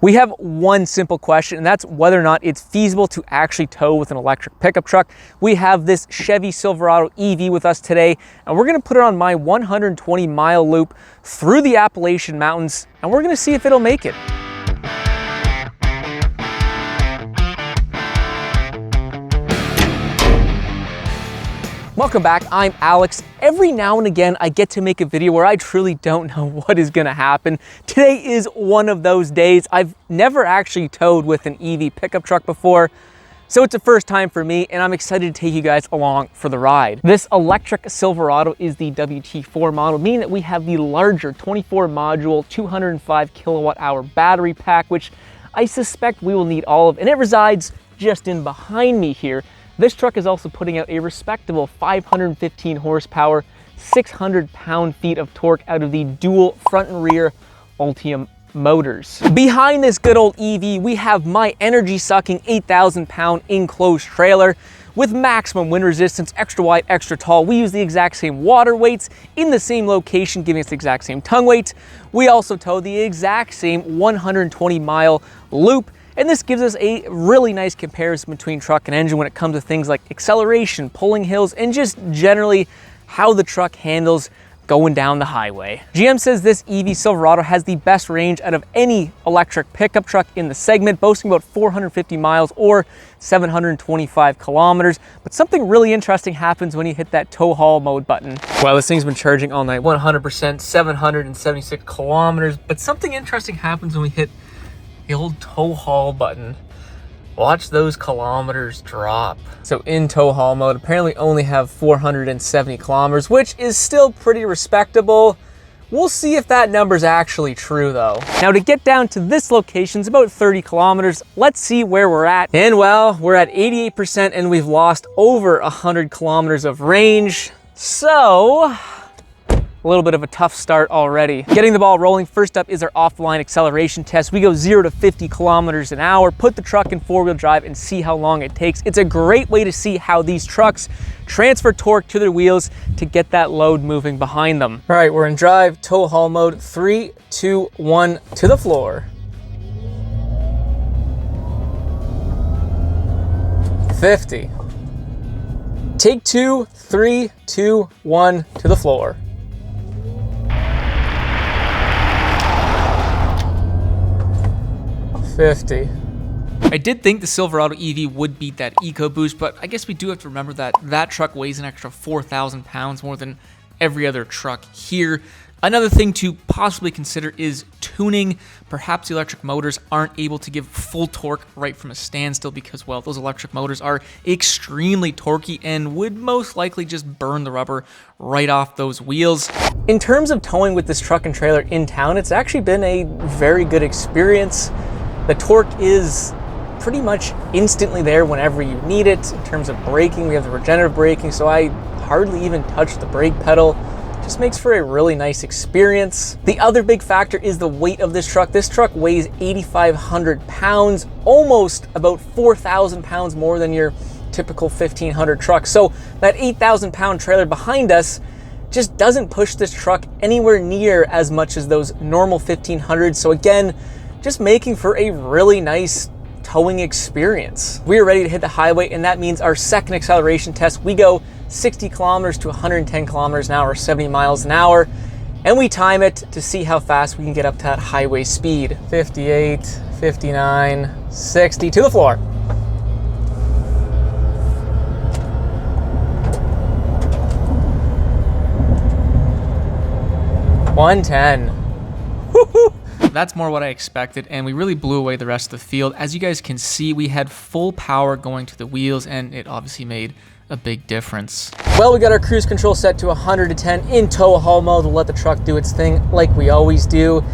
We have one simple question, and that's whether or not it's feasible to actually tow with an electric pickup truck. We have this Chevy Silverado EV with us today, and we're gonna put it on my 120-mile loop through the Appalachian Mountains, and we're gonna see if it'll make it. Welcome back, I'm Alex. Every now and again, I get to make a video where I truly don't know what is gonna happen. Today is one of those days. I've never actually towed with an EV pickup truck before, so it's a first time for me, and I'm excited to take you guys along for the ride. This Electric Silverado is the WT4 model, meaning that we have the larger 24 module, 205 kilowatt hour battery pack, which I suspect we will need all of, and it resides just in behind me here. This truck is also putting out a respectable 515 horsepower, 600 pound-feet of torque out of the dual front and rear Ultium motors. Behind this good old EV, we have my energy-sucking 8,000-pound enclosed trailer with maximum wind resistance, extra wide, extra tall. We use the exact same water weights in the same location, giving us the exact same tongue weight. We also tow the exact same 120-mile loop. And this gives us a really nice comparison between truck and engine when it comes to things like acceleration, pulling hills, and just generally how the truck handles going down the highway. GM says this EV Silverado has the best range out of any electric pickup truck in the segment, boasting about 450 miles or 725 kilometers. But something really interesting happens when you hit that tow haul mode button. Well, this thing's been charging all night, 100%, 776 kilometers. But something interesting happens when we hit the old tow haul button. Watch those kilometers drop. So in tow haul mode, apparently only have 470 kilometers, which is still pretty respectable. We'll see if that number's actually true though. Now to get down to this location is about 30 kilometers. Let's see where we're at. And well, we're at 88% and we've lost over 100 kilometers of range. So, a little bit of a tough start already. Getting the ball rolling, first up is our offline acceleration test. We go 0 to 50 kilometers an hour, put the truck in four-wheel drive and see how long it takes. It's a great way to see how these trucks transfer torque to their wheels to get that load moving behind them. All right, we're in drive, tow haul mode, 3, 2, 1, to the floor. 50. Take 2, 3, 2, 1, to the floor. 50. I did think the Silverado EV would beat that EcoBoost, but I guess we do have to remember that that truck weighs an extra 4,000 pounds more than every other truck here. Another thing to possibly consider is tuning. Perhaps the electric motors aren't able to give full torque right from a standstill because, well, those electric motors are extremely torquey and would most likely just burn the rubber right off those wheels. In terms of towing with this truck and trailer in town, it's actually been a very good experience. The torque is pretty much instantly there whenever you need it. In terms of braking, we have the regenerative braking, so I hardly even touch the brake pedal. Just makes for a really nice experience. The other big factor is the weight of this truck. This truck weighs 8,500 pounds, almost about 4,000 pounds more than your typical 1,500 truck. So that 8,000 pound trailer behind us just doesn't push this truck anywhere near as much as those normal 1,500s. So again, just making for a really nice towing experience. We are ready to hit the highway, and that means our second acceleration test. We go 60 kilometers to 110 kilometers an hour, 70 miles an hour, and we time it to see how fast we can get up to that highway speed. 58, 59, 60, to the floor. 110. Woo-hoo! That's more what I expected, and we really blew away the rest of the field. As you guys can see, we had full power going to the wheels, and it obviously made a big difference. Well, we got our cruise control set to 110 in tow haul mode. We'll let the truck do its thing like we always do.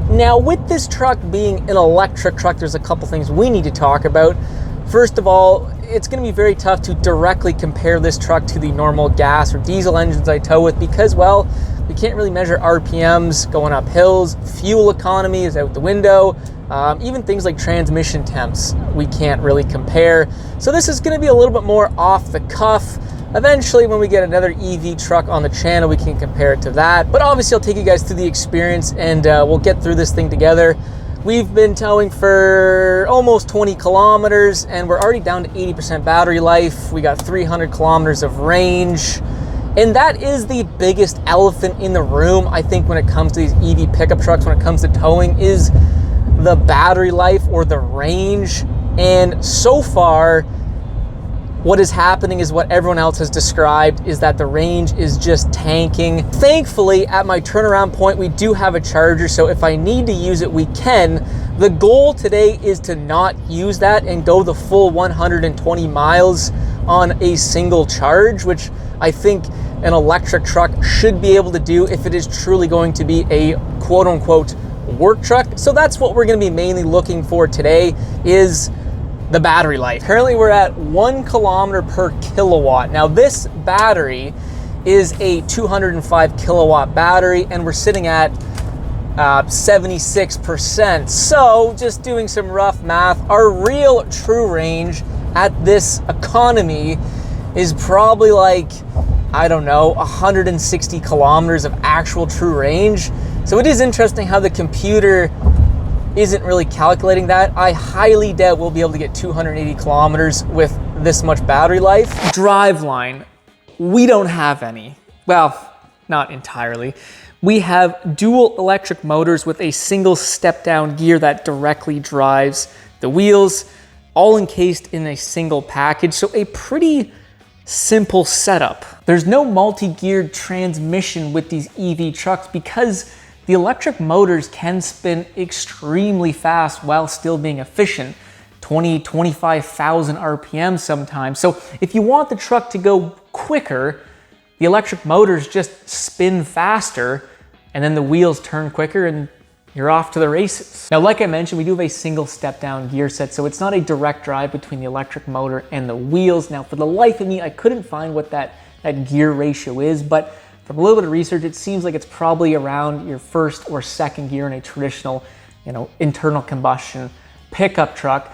Now, with this truck being an electric truck, there's a couple things we need to talk about. First of all, it's going to be very tough to directly compare this truck to the normal gas or diesel engines I tow with because, well, we can't really measure RPMs going up hills, fuel economy is out the window, even things like transmission temps we can't really compare. So this is going to be a little bit more off the cuff. Eventually, when we get another EV truck on the channel, we can compare it to that. But obviously, I'll take you guys through the experience and we'll get through this thing together. We've been towing for almost 20 kilometers and we're already down to 80% battery life. We got 300 kilometers of range. And that is the biggest elephant in the room, I think, when it comes to these EV pickup trucks, when it comes to towing, is the battery life or the range. And so far, what is happening is what everyone else has described, is that the range is just tanking. Thankfully, at my turnaround point, we do have a charger, so if I need to use it, we can. The goal today is to not use that and go the full 120 miles on a single charge, which I think an electric truck should be able to do if it is truly going to be a quote-unquote work truck. So that's what we're going to be mainly looking for today, is the battery life. Currently we're at 1 kilometer per kilowatt. Now this battery is a 205 kilowatt battery and we're sitting at 76%. So just doing some rough math, our real true range at this economy is probably like, I don't know, 160 kilometers of actual true range. So it is interesting how the computer isn't really calculating that. I highly doubt we'll be able to get 280 kilometers with this much battery life. Driveline, we don't have any. Well, not entirely. We have dual electric motors with a single step down gear that directly drives the wheels, all encased in a single package. So a pretty simple setup. There's no multi-geared transmission with these EV trucks because the electric motors can spin extremely fast while still being efficient, 25,000 RPM sometimes. So if you want the truck to go quicker, the electric motors just spin faster and then the wheels turn quicker and you're off to the races. Now, like I mentioned, we do have a single step down gear set, so it's not a direct drive between the electric motor and the wheels. Now, for the life of me, I couldn't find what that gear ratio is, but from a little bit of research, it seems like it's probably around your first or second gear in a traditional, internal combustion pickup truck.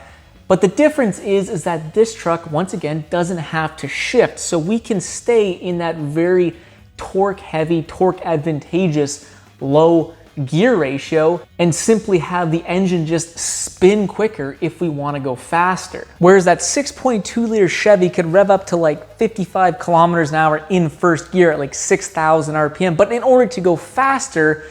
But the difference is that this truck, once again, doesn't have to shift. So we can stay in that very torque heavy, torque advantageous, low gear ratio and simply have the engine just spin quicker if we want to go faster. Whereas that 6.2 liter Chevy could rev up to like 55 kilometers an hour in first gear at like 6,000 RPM. But in order to go faster,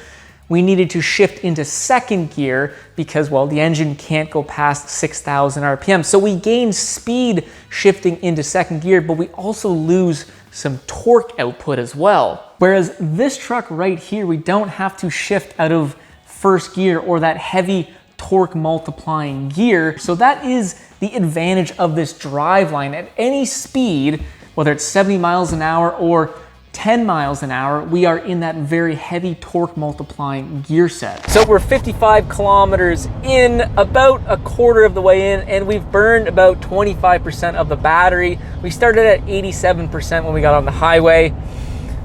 we needed to shift into second gear because, well, the engine can't go past 6,000 RPM. So we gain speed shifting into second gear, but we also lose some torque output as well. Whereas this truck right here, we don't have to shift out of first gear or that heavy torque multiplying gear. So that is the advantage of this Driveline. At any speed, whether it's 70 miles an hour or 10 miles an hour, we are in that very heavy torque multiplying gear set. So we're 55 kilometers in, about a quarter of the way in, and we've burned about 25% of the battery. We started at 87% when we got on the highway.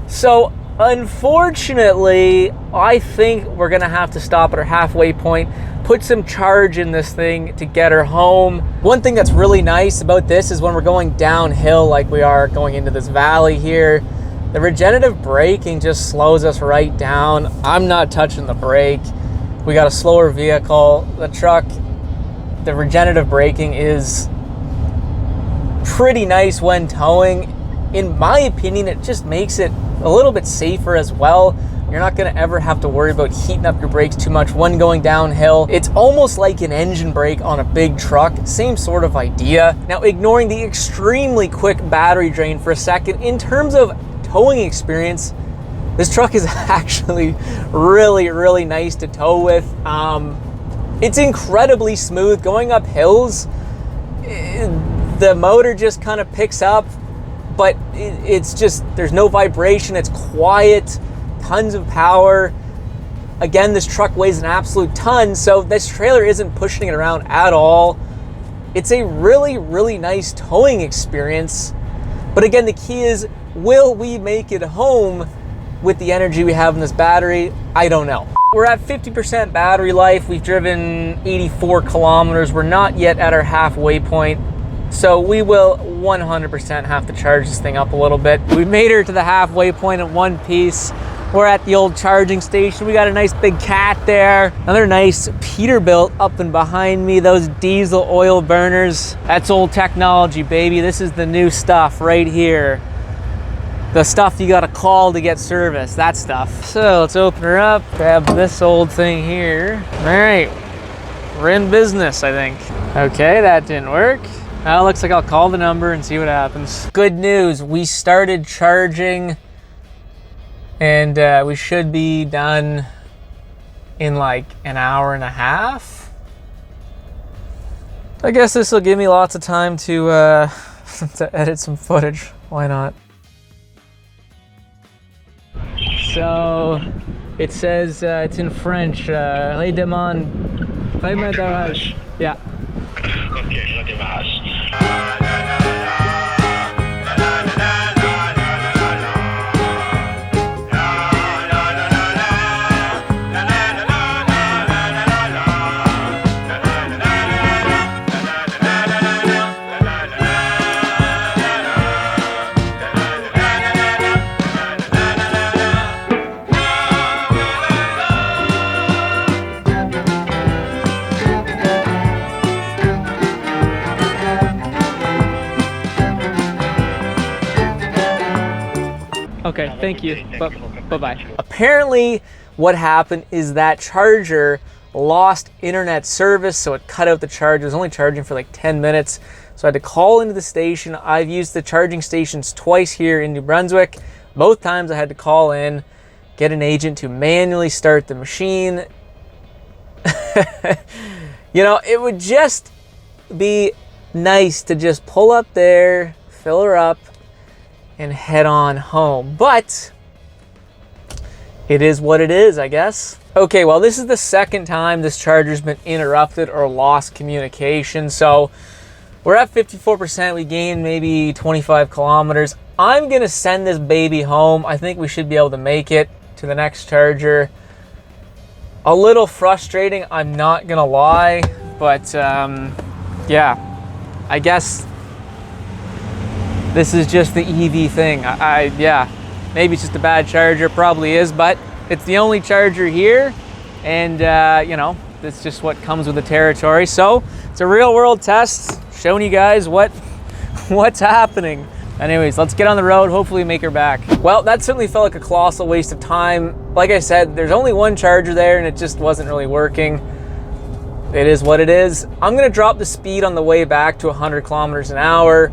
So unfortunately, I think we're gonna have to stop at our halfway point, put some charge in this thing to get her home. One thing that's really nice about this is when we're going downhill, like we are going into this valley here, the regenerative braking just slows us right down. I'm not touching the brake. We got a slower vehicle. The truck, the regenerative braking is pretty nice when towing. In my opinion, it just makes it a little bit safer as well. You're not gonna ever have to worry about heating up your brakes too much when going downhill. It's almost like an engine brake on a big truck, same sort of idea. Now, ignoring the extremely quick battery drain for a second, in terms of towing experience, this truck is actually really nice to tow with. It's incredibly smooth going up hills. The motor just kind of picks up, but it's just, there's no vibration, it's quiet, tons of power. Again, this truck weighs an absolute ton, so this trailer isn't pushing it around at all. It's a really nice towing experience. But again, the key is, will we make it home with the energy we have in this battery? I don't know. We're at 50% battery life. We've driven 84 kilometers. We're not yet at our halfway point. So we will 100% have to charge this thing up a little bit. We made her to the halfway point in one piece. We're at the old charging station. We got a nice big cat there. Another nice Peterbilt up and behind me. Those diesel oil burners. That's old technology, baby. This is the new stuff right here. The stuff you gotta call to get service, that stuff. So let's open her up, grab this old thing here. All right, we're in business, I think. Okay, that didn't work. Now it looks like I'll call the number and see what happens. Good news, we started charging and we should be done in like an hour and a half. I guess this will give me lots of time to to edit some footage. Why not? So it says it's in French. Les demandes. Paiement d'arrage. Yeah. Okay, je démarrage. Okay, thank you. Bye-bye. Apparently, what happened is that charger lost internet service, so it cut out the charge. It was only charging for like 10 minutes, so I had to call into the station. I've used the charging stations twice here in New Brunswick. Both times I had to call in, get an agent to manually start the machine. You know, it would just be nice to just pull up there, fill her up, and head on home. But it is what it is, I guess. Okay, well, this is the second time this charger's been interrupted or lost communication. So we're at 54%. We gained maybe 25 kilometers. I'm gonna send this baby home. I think we should be able to make it to the next charger. A little frustrating, I'm not gonna lie, but yeah, I guess this is just the EV thing. Yeah, maybe it's just a bad charger, probably is, but it's the only charger here, and you know, that's just what comes with the territory. So it's a real world test, showing you guys what's happening. Anyways, let's get on the road, hopefully make her back. Well, that certainly felt like a colossal waste of time. Like I said, there's only one charger there and it just wasn't really working. It is what it is. I'm gonna drop the speed on the way back to 100 kilometers an hour,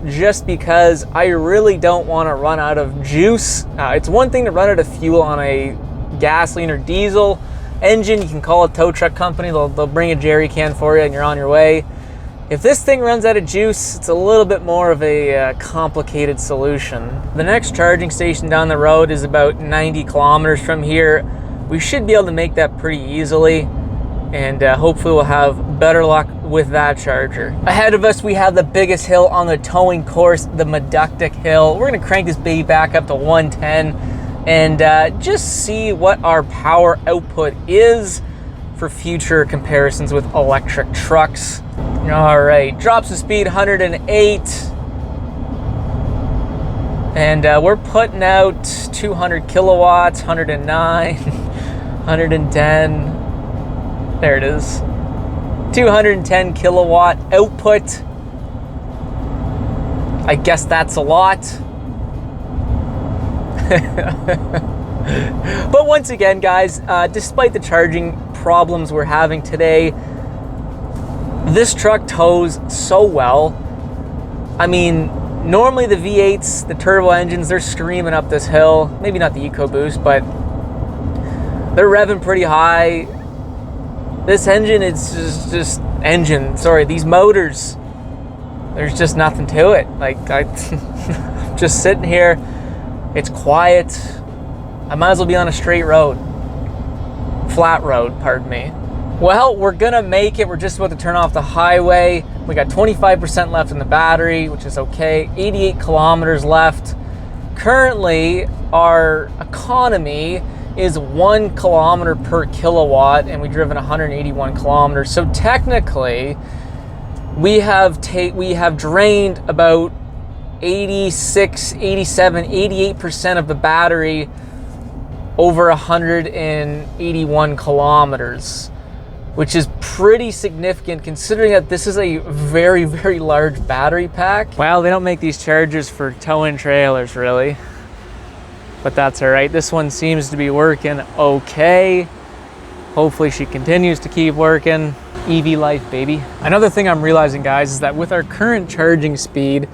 just because I really don't want to run out of juice. It's one thing to run out of fuel on a gasoline or diesel engine. You can call a tow truck company, they'll bring a jerry can for you and you're on your way. If this thing runs out of juice, it's a little bit more of a complicated solution. The next charging station down the road is about 90 kilometers from here. We should be able to make that pretty easily, and hopefully we'll have better luck with that charger. Ahead of us, we have the biggest hill on the towing course, the Meductic Hill. We're gonna crank this baby back up to 110 and just see what our power output is for future comparisons with electric trucks. All right, drops the speed 108. And we're putting out 200 kilowatts, 109, 110. There it is. 210 kilowatt output. I guess that's a lot. But once again, guys, despite the charging problems we're having today, this truck tows so well. I mean, normally the V8s, the turbo engines, they're screaming up this hill. Maybe not the EcoBoost, but they're revving pretty high. This engine, it's just engine. Sorry, these motors, there's just nothing to it. Like, I'm just sitting here. It's quiet. I might as well be on a straight road. Flat road, pardon me. Well, we're gonna make it. We're just about to turn off the highway. We got 25% left in the battery, which is okay. 88 kilometers left. Currently, our economy is 1 kilometer per kilowatt, and we've driven 181 kilometers. So technically, we have drained about 86, 87, 88% of the battery over 181 kilometers, which is pretty significant considering that this is a very, very large battery pack. Well, they don't make these chargers for towing trailers really, but that's all right. This one seems to be working okay. Hopefully she continues to keep working. EV life, baby. Another thing I'm realizing, guys, is that with our current charging speed,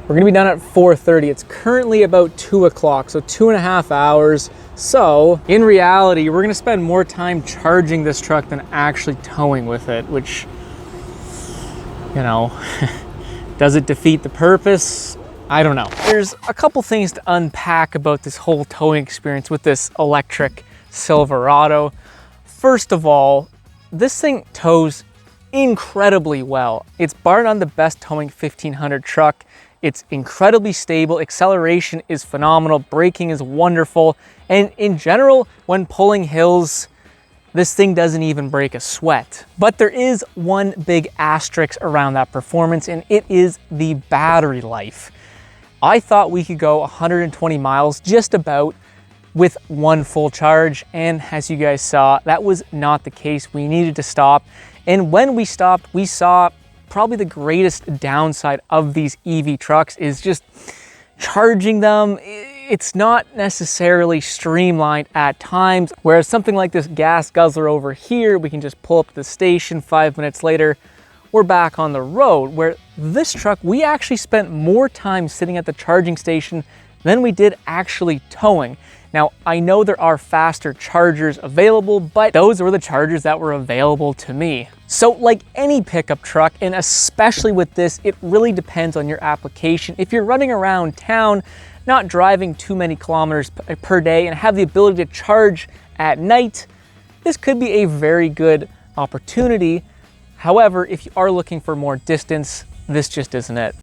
we're gonna be done at 4:30. It's currently about 2 o'clock, so 2.5 hours. So in reality, we're gonna spend more time charging this truck than actually towing with it, which, you know, does it defeat the purpose? I don't know. There's a couple things to unpack about this whole towing experience with this electric Silverado. First of all, this thing tows incredibly well. It's bar none the best towing 1500 truck. It's incredibly stable, acceleration is phenomenal, braking is wonderful, and in general, when pulling hills, this thing doesn't even break a sweat. But there is one big asterisk around that performance, and it is the battery life. I thought we could go 120 miles just about with one full charge, and as you guys saw, that was not the case. We needed to stop, and when we stopped, we saw probably the greatest downside of these EV trucks is just charging them. It's not necessarily streamlined at times, whereas something like this gas guzzler over here, we can just pull up to the station, 5 minutes later, we're back on the road. Where this truck, we actually spent more time sitting at the charging station than we did actually towing. Now, I know there are faster chargers available, but those were the chargers that were available to me. So like any pickup truck, and especially with this, it really depends on your application. If you're running around town, not driving too many kilometers per day, and have the ability to charge at night, this could be a very good opportunity. However, if you are looking for more distance, this just isn't it.